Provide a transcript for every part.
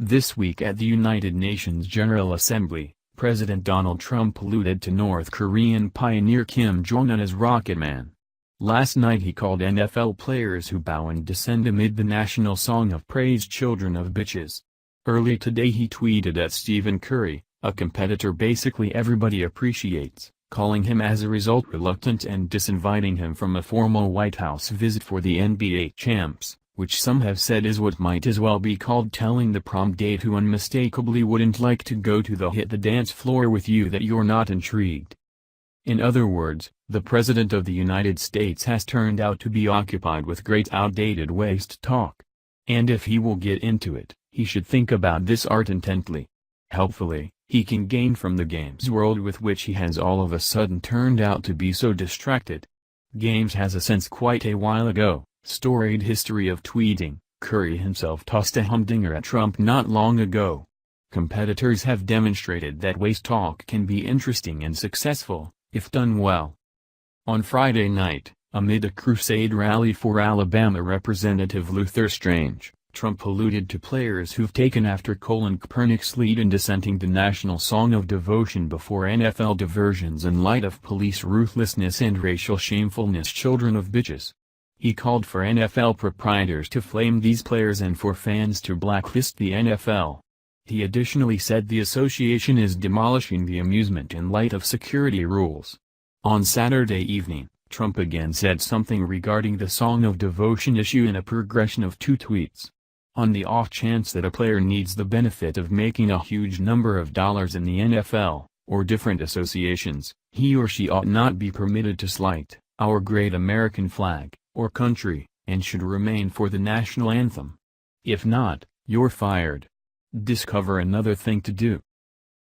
This week at the United Nations General Assembly, President Donald Trump alluded to North Korean pioneer Kim Jong-un as Rocket Man. Last night he called NFL players who bow and dissent amid the national song of praise children of bitches. Early today he tweeted at Stephen Curry, a competitor basically everybody appreciates, calling him as a result reluctant and disinviting him from a formal White House visit for the NBA champs, which some have said is what might as well be called telling the prom date who unmistakably wouldn't like to go to the hit the dance floor with you that you're not intrigued. In other words, the President of the United States has turned out to be occupied with great outdated waste talk. And if he will get into it, he should think about this art intently. Helpfully, he can gain from the games world with which he has all of a sudden turned out to be so distracted. Games has a sense quite a while ago. Storied history of tweeting, Curry himself tossed a humdinger at Trump not long ago. Competitors have demonstrated that waste talk can be interesting and successful, if done well. On Friday night, amid a crusade rally for Alabama Representative Luther Strange, Trump alluded to players who've taken after Colin Kaepernick's lead in dissenting the national song of devotion before NFL diversions in light of police ruthlessness and racial shamefulness children of bitches. He called for NFL proprietors to flame these players and for fans to blacklist the NFL. He additionally said the association is demolishing the amusement in light of security rules. On Saturday evening, Trump again said something regarding the Song of Devotion issue in a progression of 2 tweets. On the off chance that a player needs the benefit of making a huge number of dollars in the NFL, or different associations, he or she ought not be permitted to slight our great American flag or country, and should remain for the national anthem. If not, you're fired. Discover another thing to do.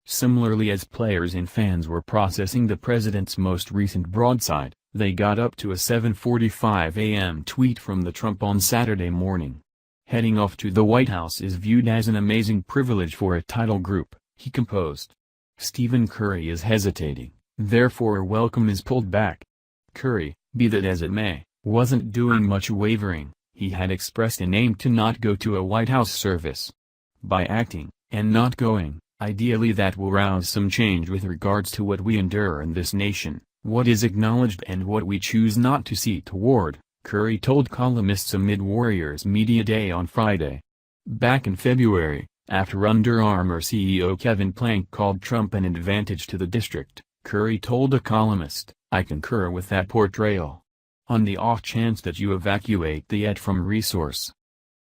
Similarly, as players and fans were processing the president's most recent broadside, they got up to a 7:45 a.m. tweet from the Trump on Saturday morning. Heading off to the White House is viewed as an amazing privilege for a title group, he composed. Stephen Curry is hesitating, therefore welcome is pulled back. Curry, be that as it may, wasn't doing much wavering. He had expressed an aim to not go to a White House service. By acting, and not going, ideally that will rouse some change with regards to what we endure in this nation, what is acknowledged and what we choose not to see toward, Curry told columnists amid Warriors Media Day on Friday. Back in February, after Under Armour CEO Kevin Plank called Trump an advantage to the district, Curry told a columnist, "I concur with that portrayal. On the off chance that you evacuate the et from resource.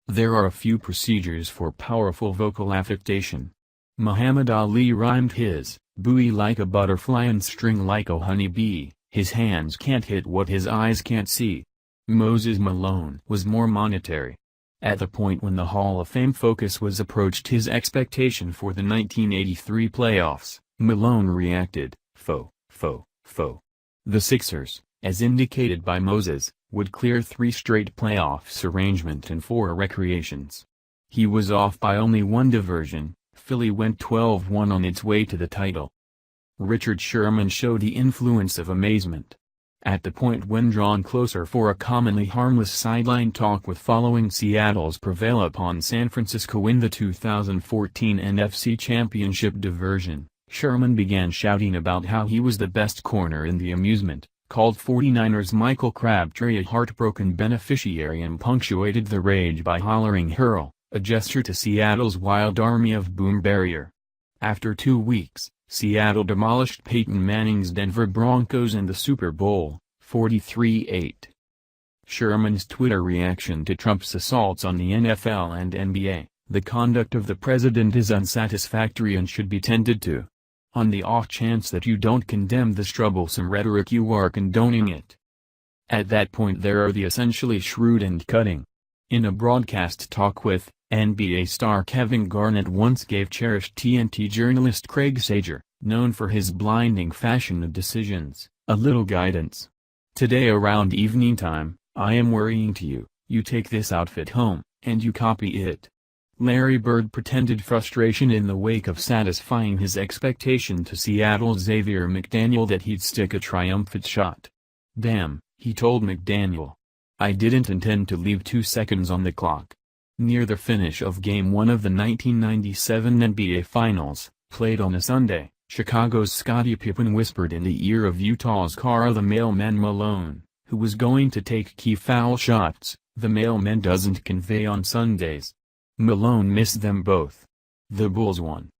There are a few procedures for powerful vocal affectation. Muhammad Ali rhymed his, buoy like a butterfly and string like a honeybee, his hands can't hit what his eyes can't see." Moses Malone was more monetary. At the point when the Hall of Fame focus was approached his expectation for the 1983 playoffs, Malone reacted, "Fo. The Sixers, as indicated by Moses, would clear 3 straight playoffs arrangement and 4 recreations." He was off by only 1 diversion. Philly went 12-1 on its way to the title. Richard Sherman showed the influence of amazement. At the point when drawn closer for a commonly harmless sideline talk with following Seattle's prevail upon San Francisco in the 2014 NFC Championship diversion, Sherman began shouting about how he was the best corner in the amusement, called 49ers Michael Crabtree a heartbroken beneficiary and punctuated the rage by hollering "Hurl," a gesture to Seattle's wild army of boom barrier. After 2 weeks, Seattle demolished Peyton Manning's Denver Broncos in the Super Bowl, 43-8. Sherman's Twitter reaction to Trump's assaults on the NFL and NBA: "The conduct of the president is unsatisfactory and should be tended to. On the off chance that you don't condemn this troublesome rhetoric, you are condoning it." At that point there are the essentially shrewd and cutting. In a broadcast talk with NBA star Kevin Garnett once gave cherished TNT journalist Craig Sager, known for his blinding fashion of decisions, a little guidance. "Today around evening time, I am worrying to you, you take this outfit home, and you copy it." Larry Bird pretended frustration in the wake of satisfying his expectation to Seattle's Xavier McDaniel that he'd stick a triumphant shot. "Damn," he told McDaniel. "I didn't intend to leave 2 seconds on the clock. Near the finish of Game 1 of the 1997 NBA Finals, played on a Sunday, Chicago's Scottie Pippen whispered in the ear of Utah's Karl the Mailman Malone, who was going to take key foul shots, "The mailman doesn't convey on Sundays." Malone missed them both. The Bulls won.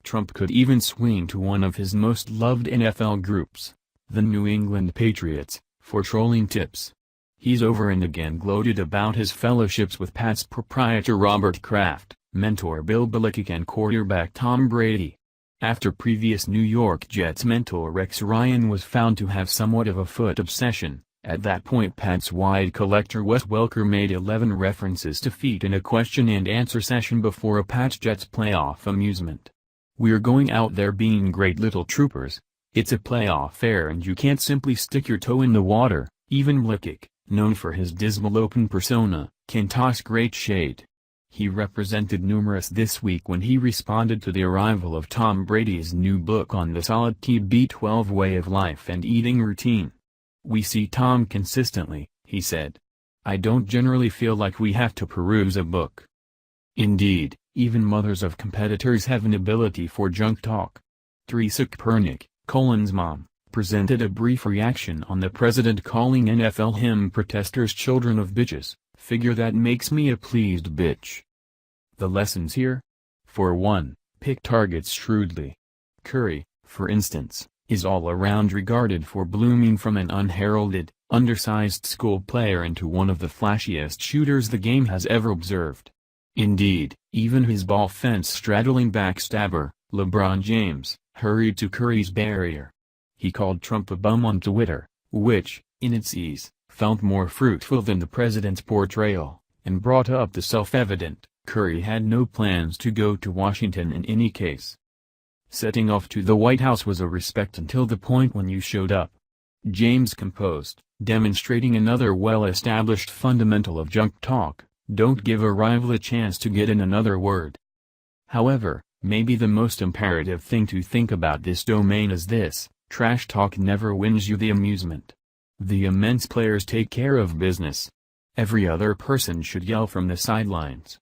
Trump could even swing to one of his most loved NFL groups, the New England Patriots, for trolling tips. He's over and again gloated about his fellowships with Pats proprietor Robert Kraft, mentor Bill Belichick and quarterback Tom Brady. After previous New York Jets mentor Rex Ryan was found to have somewhat of a foot obsession, at that point Pats wide collector Wes Welker made 11 references to feet in a question-and-answer session before a Pats-Jets playoff amusement. "We're going out there being great little troopers. It's a playoff fair and you can't simply stick your toe in the water." Even Belichick, known for his dismal open persona, can toss great shade. He represented numerous this week when he responded to the arrival of Tom Brady's new book on the solid TB12 way of life and eating routine. "We see Tom consistently," he said. "I don't generally feel like we have to peruse a book." Indeed, even mothers of competitors have an ability for junk talk. Teresa Kaepernick, Colin's mom, presented a brief reaction on the president calling NFL hymn protesters children of bitches. "Figure that makes me a pleased bitch." The lessons here? For one, pick targets shrewdly. Curry, for instance, is all around regarded for blooming from an unheralded, undersized school player into one of the flashiest shooters the game has ever observed. Indeed, even his ball fence-straddling backstabber, LeBron James, hurried to Curry's barrier. He called Trump a bum on Twitter, which, in its ease, felt more fruitful than the president's portrayal, and brought up the self-evident: Curry had no plans to go to Washington in any case. Setting off to the White House was a respect until the point when you showed up. James composed, demonstrating another well-established fundamental of junk talk: don't give a rival a chance to get in another word. However, maybe the most imperative thing to think about this domain is this: trash talk never wins you the amusement. The immense players take care of business. Every other person should yell from the sidelines.